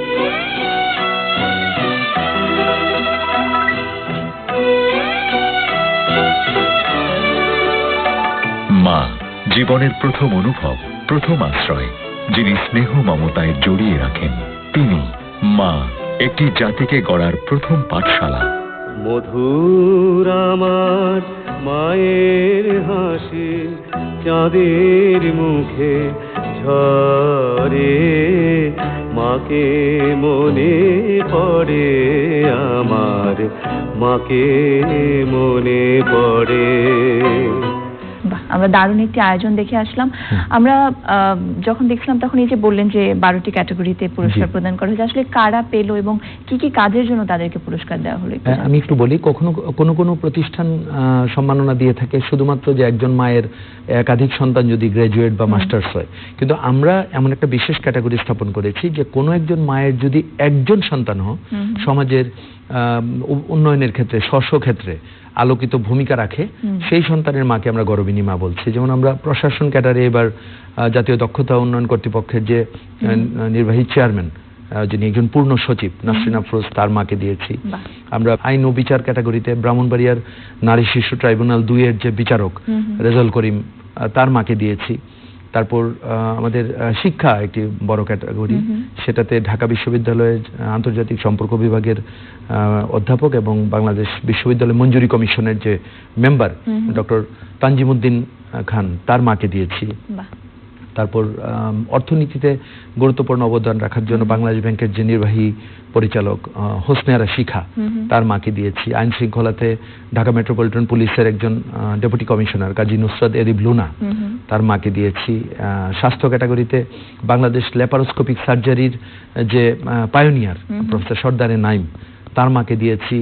মা জীবনের প্রথম অনুভব, প্রথম আশ্রয়, যিনি স্নেহ মমতায় জড়িয়ে রাখেন। তিনি মা, একটি জাতিকে গড়ার প্রথম পাঠশালা। মধুর আমার মায়ের হাসি চাঁদের মুখে ঝরে, মাকে মনে পড়ে আমার, মাকে মনে পড়ে। আমরা দারুণ একটি আয়োজন দেখে আসলাম। আমরা যখন দেখছিলাম তখন এই যে বললেন যে 12টি ক্যাটাগরিতে পুরস্কার প্রদান করা হয়েছে, আসলে কারা পেল এবং কি কি কাজের জন্য তাদেরকে পুরস্কার দেওয়া হলো? আমি একটু বলি, কোনো প্রতিষ্ঠান সম্মাননা দিয়ে থাকে শুধুমাত্র যে একজন মায়ের একাধিক সন্তান যদি গ্র্যাজুয়েট বা মাস্টার্স হয়, কিন্তু আমরা এমন একটা বিশেষ ক্যাটাগরি স্থাপন করেছি যে কোনো একজন মায়ের যদি একজন সন্তান হোক, সমাজের উন্নয়নের ক্ষেত্রে ক্ষেত্রে আলোকিত ভূমিকা রাখে, সেই সন্তানের মাকে আমরা গর্বিণী মা বলছি। যেমন আমরা প্রশাসন ক্যাডারে এবার জাতীয় দক্ষতা উন্নয়ন কর্তৃপক্ষের যে নির্বাহী চেয়ারম্যান, যিনি একজন পূর্ণ সচিব, নাসরিন আফরোজ, তার মাকে দিয়েছি। আমরা আইন ও বিচার ক্যাটাগরিতে ব্রাহ্মণবাড়িয়ার নারী শিশু ট্রাইব্যুনাল 2 এর যে বিচারক রেজাউল করিম, তার মাকে দিয়েছি। তারপর আমাদের শিক্ষা একটি বড় ক্যাটাগরি, সেটাতে ঢাকা বিশ্ববিদ্যালয়ের আন্তর্জাতিক সম্পর্ক বিভাগের অধ্যাপক এবং বাংলাদেশ বিশ্ববিদ্যালয় মঞ্জুরি কমিশনের যে মেম্বার ডক্টর তানজিমউদ্দিন খান, তার মাকে দিয়েছি। তারপর অর্থনীতিতে গুরুত্বপূর্ণ অবদান রাখার জন্য বাংলাদেশ ব্যাংকের যে নির্বাহী পরিচালক হোসনেরা শিখা, তার মাকে দিয়েছি। আইন শৃঙ্খলাতে ঢাকা মেট্রোপলিটন পুলিশের একজন ডেপুটি কমিশনার কাজী নুসরাত এরিব লুনা, তার মাকে দিয়েছি। স্বাস্থ্য ক্যাটাগরিতে বাংলাদেশ ল্যাপারোস্কোপিক সার্জারির যে পায়োনিয়ার প্রফেসর সর্দারে নাইম, তার মাকে দিয়েছি।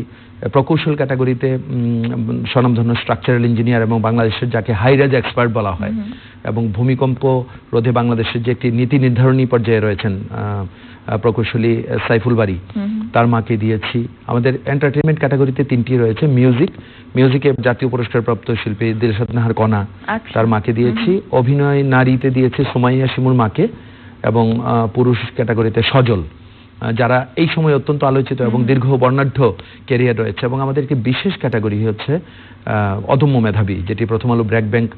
প্রকৌশল ক্যাটাগরিতে স্বনামধন্য স্ট্রাকচারাল ইঞ্জিনিয়ার এবং বাংলাদেশের যাকে হাইরাজ এক্সপার্ট বলা হয় এবং ভূমিকম্প রোধে বাংলাদেশের যে একটি নীতি নির্ধারণী পর্যায়ে রয়েছেন প্রকৌশলী সাইফুল বারী, তার মাকে দিয়েছি। আমাদের এন্টারটেইনমেন্ট ক্যাটাগরিতে 3টি রয়েছে। মিউজিকে জাতীয় পুরস্কারপ্রাপ্ত শিল্পী দিলশাদ নাহার কণা, তার মাকে দিয়েছি। অভিনয় নারীতে দিয়েছি সুমাইয়া শিমুর মাকে, এবং পুরুষ ক্যাটাগরিতে সজল, যারা এই সময় অত্যন্ত আলোচিত এবং দীর্ঘ বর্ণাঢ্য ক্যারিয়ার রয়েছে। এবং আমাদের একটি বিশেষ ক্যাটাগরি হচ্ছে অদম্য মেধাবী, যেটি প্রথম আলো ব্র্যাক ব্যাংক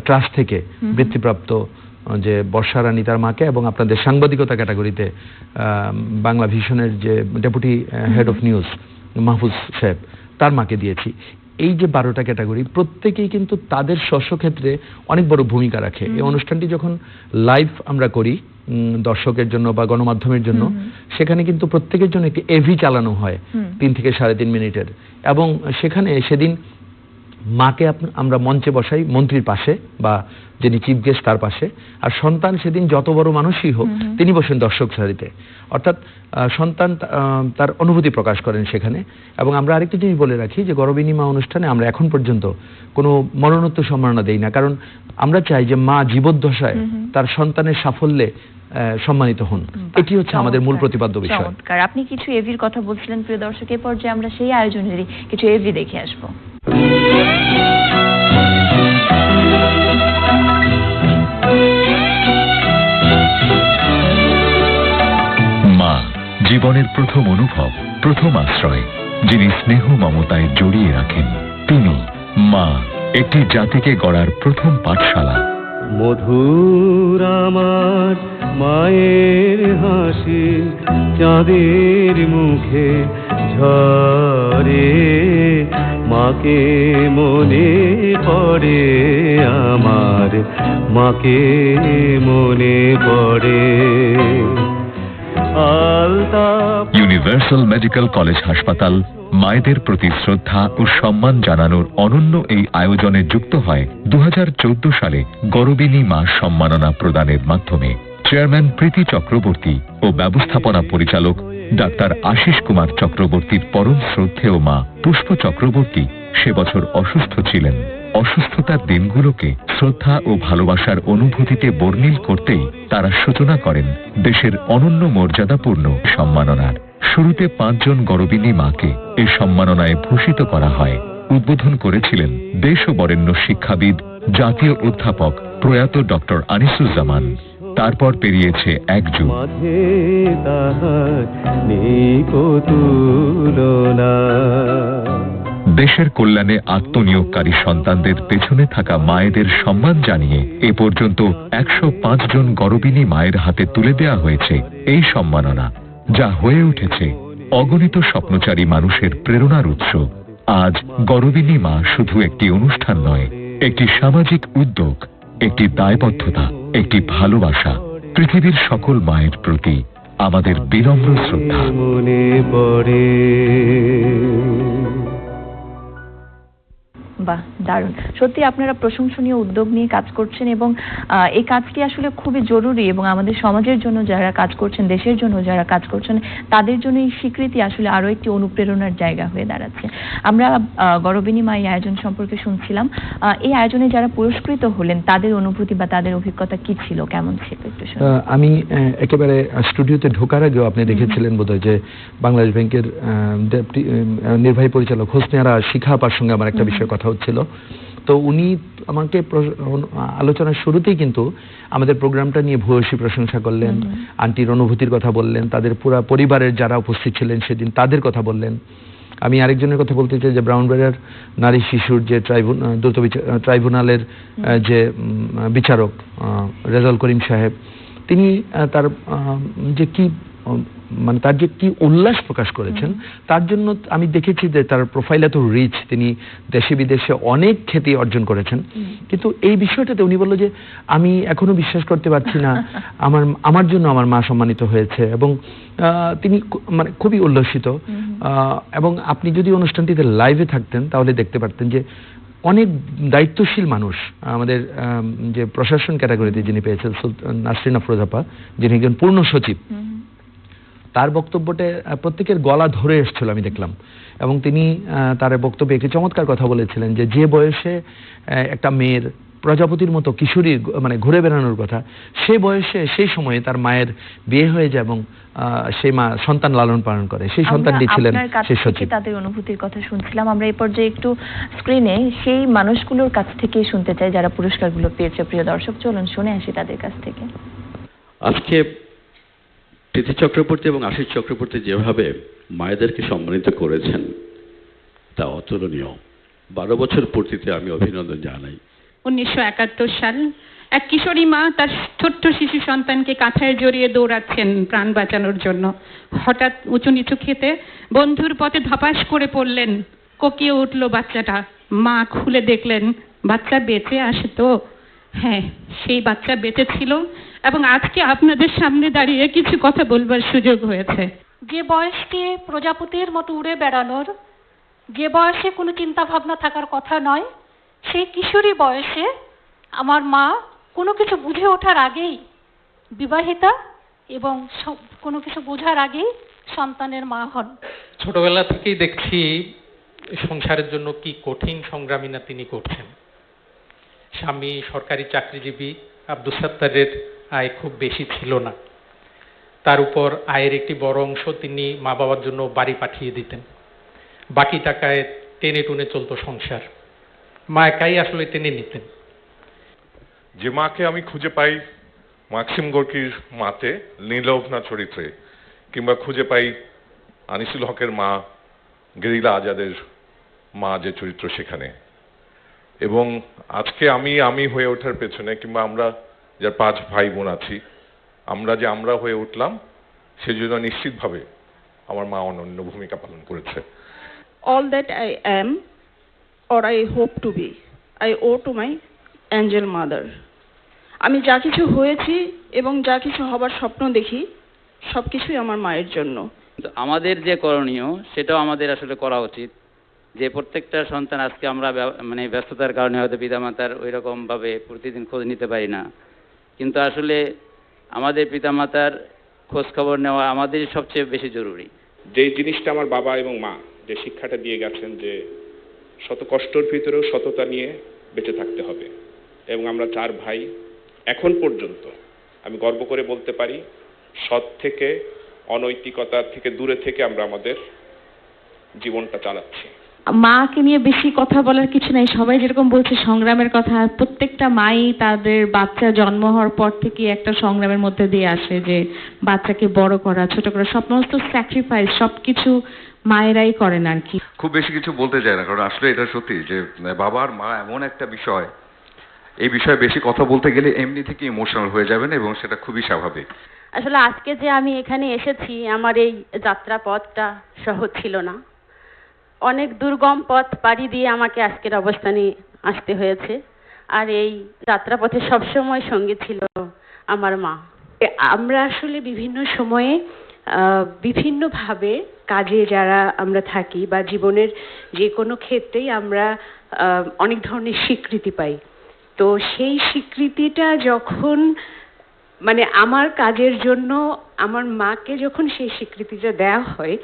ট্রাস্ট থেকে বৃত্তিপ্রাপ্ত যে বর্ষা রানী, তার মাকে, এবং আপনাদের সাংবাদিকতা ক্যাটাগরিতে বাংলা ভিশনের যে deputy head of news Mahfuz সাহেব, তার মাকে দিয়েছি। এই যে 12টা ক্যাটাগরি, প্রত্যেকেই কিন্তু তাদের ক্ষেত্রে অনেক বড় ভূমিকা রাখে। এই অনুষ্ঠানটি যখন লাইভ আমরা করি দর্শকের জন্য বা গণমাধ্যমের জন্য, সেখানে কিন্তু প্রত্যেকের জন্য একটি এভি চালানো হয় 3 থেকে 3.5 মিনিটের, এবং সেখানে সেদিন মাকে আমরা মঞ্চে বসাই মন্ত্রীর পাশে বা যিনি চিফ গেস্ট তার পাশে, আর সন্তান সেদিন যত বড় মানুষই হোক তিনি বসেন দর্শক সারিতে, অর্থাৎ সন্তান তার অনুভূতি প্রকাশ করেন সেখানে। এবং আমরা আরেকটি জিনিস বলে রাখি যে গর্বিণী মা অনুষ্ঠানে আমরা এখন পর্যন্ত কোনো মরণোত্তর সম্মাননা দেই না, কারণ আমরা চাই যে মা জীবদ্দশায় তার সন্তানের সাফল্যে সম্মানিত হন। এটি হচ্ছে আমাদের মূল প্রতিপাদ্য বিষয়। আপনি কিছু এভির কথা বলছিলেন প্রিয় দর্শক, এ পর্যায়ে আমরা সেই আয়োজনেরই কিছু এভি দেখে আসবো। মা জীবনের প্রথম অনুভব, প্রথম আশ্রয়, যিনি স্নেহ মমতায় জড়িয়ে রাখেন। তিনি মা, একটি জাতিকে গড়ার প্রথম পাঠশালা। মধুর আমার মায়ের হাসি চাঁদের মুখে ঝরে, মাকে মনে পড়ে আমার, মাকে মনে পড়ে। ইউনিভার্সাল মেডিকেল কলেজ হাসপাতাল মায়েদের প্রতি শ্রদ্ধা ও সম্মান জানানোর অনন্য এই আয়োজনে যুক্ত হয় 2014 সালে গর্বিণী মা সম্মাননা প্রদানের মাধ্যমে। চেয়ারম্যান প্রীতি চক্রবর্তী ও ব্যবস্থাপনা পরিচালক ডাক্তার আশিস কুমার চক্রবর্তীর পরম শ্রদ্ধেয় মা পুষ্প চক্রবর্তী সে বছর অসুস্থ ছিলেন। অসুস্থতার দিনগুলোকে শ্রদ্ধা ও ভালোবাসার অনুভূতিতে বর্ণিল করতেই তারা সূচনা করেন দেশের অনন্য মর্যাদাপূর্ণ সম্মাননার। শুরুতে 5 জন গর্বিণী মাকে এই সম্মাননায় ভূষিত করা হয়। উদ্বোধন করেছিলেন দেশ ও বরেণ্য শিক্ষাবিদ, জাতীয় অধ্যাপক প্রয়াত ডক্টর আনিসুজ্জামান। তারপর পেরিয়েছে 1 যুগ। দেশের কল্যাণে আত্মনিয়োগকারী সন্তানদের পেছনে থাকা মায়েদের সম্মান জানিয়ে এ পর্যন্ত 105 জন গর্ভিণী মায়ের হাতে তুলে দেওয়া হয়েছে এই সম্মাননা, যা হয়ে উঠেছে অগণিত স্বপ্নচারী মানুষের প্রেরণার উৎস। আজ গর্ভিণী মা শুধু একটি অনুষ্ঠান নয়, একটি সামাজিক উদ্যোগ, একটি দায়বদ্ধতা, একটি ভালোবাসা। পৃথিবীর সকল মায়ের প্রতি আমাদের বিনম্র শ্রদ্ধা। মনে পড়ে। বাহ, দারুণ। সত্যি আপনারা প্রশংসনীয় উদ্যোগ নিয়ে কাজ করছেন এবং এই কাজটি আসলে খুবই জরুরি এবং আমাদের সমাজের জন্য যারা কাজ করছেন, দেশের জন্য যারা কাজ করছেন, তাদের জন্য এই স্বীকৃতি আসলে আরো একটি অনুপ্রেরণার জায়গা হয়ে দাঁড়াচ্ছে। আমরা গর্ভিণী মা এই আয়োজন সম্পর্কে শুনছিলাম। এই আয়োজনে যারা পুরস্কৃত হলেন তাদের অনুভূতি বা তাদের অভিজ্ঞতা কি ছিল, কেমন ছিল একটু শুনুন। আমি একেবারে স্টুডিওতে ঢোকার আগেও আপনি দেখেছিলেন বোধহয় যে বাংলাদেশ ব্যাংকের নির্বাহী পরিচালক হোসনিয়ারা শিখা আপার সঙ্গে আমার একটা বিষয়ে কথা হচ্ছিল। তো উনি আমাকে আলোচনার শুরুতেই কিন্তু আমাদের প্রোগ্রামটা নিয়ে ভূয়সী প্রশংসা করলেন, আন্টির অনুভূতির কথা বললেন, তাদের পুরা পরিবারের যারা উপস্থিত ছিলেন সেদিন তাদের কথা বললেন। আমি আরেকজনের কথা বলতে চাই যে ব্রাউনবেরিয়ার নারী শিশুর যে দ্রুত ট্রাইব্যুনালের যে বিচারক রেজাউল করিম সাহেব, তিনি তার যে কি মানে তার যে কি উল্লাস প্রকাশ করেছেন, তার জন্য আমি দেখেছি যে তার প্রোফাইল এত রিচ, তিনি দেশে বিদেশে অনেক খ্যাতি অর্জন করেছেন। কিন্তু এই বিষয়টাতে উনি বলল যে আমি এখনো বিশ্বাস করতে পারছি না আমার জন্য আমার মা সম্মানিত হয়েছে, এবং তিনি মানে খুবই উল্লসিত। এবং আপনি যদি অনুষ্ঠানটিতে লাইভে থাকতেন তাহলে দেখতে পারতেন যে অনেক দায়িত্বশীল মানুষ, আমাদের যে প্রশাসন ক্যাটাগরিতে যিনি পেয়েছেন নাসরিন আফরোজ আপা, যিনি একজন পূর্ণ সচিব, তার বক্তব্যটা প্রত্যেকের গলা ধরে এসেছিল আমি দেখলাম। এবং তিনি তার বক্তব্যে একটি চমৎকার কথা বলেছিলেন যে বয়সে একটা মেয়ের প্রজাপতির মতো কিশোরী মানে ঘুরে বেড়ানোর কথা, সে বয়সে সেই সময়ে তার মায়ের বিয়ে হয়ে যায় এবং সেই মা সন্তান লালন পালন করে, সেই সন্তানটি ছিলেন সেই সচিব। তাদের অনুভূতির কথা শুনছিলাম। আমরা এই পর্যায়ে একটু স্ক্রিনে সেই মানুষগুলোর কাছ থেকেই শুনতে চাই যারা পুরস্কারগুলো পেয়েছে। প্রিয় দর্শক, চলুন শুনে আসি তাদের কাছ থেকে। আজকে প্রীতি চক্রবর্তী এবং আশিস চক্রবর্তী যেভাবে মায়েদেরকে সম্মানিত করেছেন তা অতুলনীয়। 12 বছর পূর্তিতে আমি অভিনন্দন জানাই। 1971 সাল, এক কিশোরী মা তার ছোট্ট শিশু সন্তানকে কাঁথায় জড়িয়ে দৌড়াচ্ছেন প্রাণ বাঁচানোর জন্য। হঠাৎ উঁচু নিচু খেতে বন্ধুর পথে ধপাস করে পড়লেন, কোকিয়ে উঠল বাচ্চাটা। মা খুলে দেখলেন বাচ্চা বেঁচে আসে তো। হ্যাঁ, সেই বাচ্চা বেঁচে ছিল এবং আজকে আপনাদের সামনে দাঁড়িয়ে কিছু কথা বলবার সুযোগ হয়েছে। যে বয়সটি প্রজাপতির মতো উড়ে বেড়ানোর, যে বয়সে কোনো চিন্তা ভাবনা থাকার কথা নয়, সেই কিশোরী বয়সে আমার মা কোনো কিছু বুঝে ওঠার আগেই বিবাহিতা এবং কোনো কিছু বোঝার আগেই সন্তানের মা হন। ছোটবেলা থেকেই দেখছি সংসারের জন্য কি কঠিন সংগ্রামী না তিনি করছেন। স্বামী সরকারি চাকরিজীবী, আব্দুস সাত্তারের আয় খুব বেশি ছিল না, তার উপর আয়ের একটি বড় অংশ তিনি মা বাবার জন্য বাড়ি পাঠিয়ে দিতেন, বাকি টাকায় টেনে টুনে চলতো সংসার। মা একাই আসলে টেনে নিতেন। যে মাকে আমি খুঁজে পাই মাক্সিম গোর্কির মাতে নীলভনা চরিত্রে, কিংবা খুঁজে পাই আনিসুল হকের মা গেরিলা আজাদের মা যে চরিত্র সেখানে, এবং আজকে আমি হয়ে ওঠার পেছনে, কিংবা আমরা যার 5 ভাই বোন আছি, আমরা হয়ে উঠলাম, সেজন্য নিশ্চিতভাবে আমার মা অনন্য ভূমিকা পালন করেছে। All that I am or I hope to be, I owe to my angel mother. আমি যা কিছু হয়েছি এবং যা কিছু হবার স্বপ্ন দেখি সবকিছুই আমার মায়ের জন্য। আমাদের যে করণীয় সেটাও আমাদের আসলে করা উচিত। যে প্রত্যেকটা সন্তান, আজকে আমরা মানে ব্যস্ততার কারণে হয়তো পিতামাতার ওই রকমভাবে প্রতিদিন খোঁজ নিতে পারি না, কিন্তু আসলে আমাদের পিতামাতার খোঁজ খবর নেওয়া আমাদেরই সবচেয়ে বেশি জরুরি। যে জিনিসটা আমার বাবা এবং মা যে শিক্ষাটা দিয়ে গেছেন, যে শত কষ্টের ভিতরেও সততা নিয়ে বেঁচে থাকতে হবে, এবং আমরা 4 ভাই এখন পর্যন্ত আমি গর্ব করে বলতে পারি সৎ থেকে, অনৈতিকতা থেকে দূরে থেকে আমরা আমাদের জীবনটা চালাচ্ছি। মাকে নিয়ে বেশি কথা বলার কিছু নাই, সবাই যেরকম বলছে সংগ্রামের কথা, প্রত্যেকটা মাই তাদের বাচ্চা জন্ম হওয়ার পর থেকে একটা সংগ্রামের মধ্যে দিয়ে আসে, যে বাচ্চাকে বড় করা, ছোট করা, সমস্ত স্যাক্রিফাইস সবকিছু মায়েরাই করেন আর কি। খুব বেশি কিছু বলতে চাই না, কারণ আসলে এটা সত্যি যে বাবা আর মা এমন একটা বিষয়, এই বিষয়ে বেশি কথা বলতে গেলে এমনি থেকে ইমোশনাল হয়ে যাবেন এবং সেটা খুবই স্বাভাবিক। আসলে আজকে যে আমি এখানে এসেছি, আমার এই যাত্রা পথটা সহজ ছিল না। অনেক দুর্গম পথ পাড়ি দিয়ে আমাকে আজকের অবস্থানে আসতে হয়েছে। আর এই যাত্রাপথে সবসময় সঙ্গে ছিল আমার মা। আমরা আসলে বিভিন্ন সময়ে বিভিন্নভাবে কাজে যারা আমরা থাকি বা জীবনের যে কোনো ক্ষেত্রেই আমরা অনেক ধরনের স্বীকৃতি পাই। তো সেই স্বীকৃতিটা যখন মানে আমার কাজের জন্য আমার মাকে যখন সেই স্বীকৃতিটা দেওয়া হয়,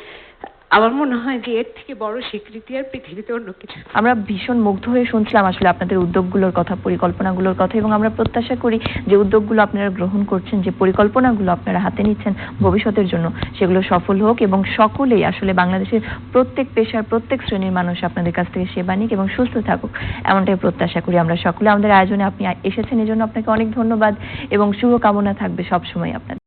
আমার মনে হয় যে এর থেকে বড় স্বীকৃতি আর পৃথিবীতে অন্য কিছু। আমরা ভীষণ মুগ্ধ হয়ে শুনছিলাম আসলে আপনাদের উদ্যোগগুলোর কথা, পরিকল্পনাগুলোর কথা, এবং আমরা প্রত্যাশা করি যে উদ্যোগগুলো আপনারা গ্রহণ করছেন, যে পরিকল্পনাগুলো আপনারা হাতে নিচ্ছেন ভবিষ্যতের জন্য, সেগুলো সফল হোক এবং সকলেই আসলে বাংলাদেশের প্রত্যেক পেশার প্রত্যেক শ্রেণীর মানুষ আপনাদের কাছ থেকে সেবা নিক এবং সুস্থ থাকুক, এমনটাই প্রত্যাশা করি আমরা সকলে। আমাদের আয়োজনে আপনি এসেছেন, এজন্য আপনাকে অনেক ধন্যবাদ এবং শুভকামনা থাকবে সবসময় আপনাদের।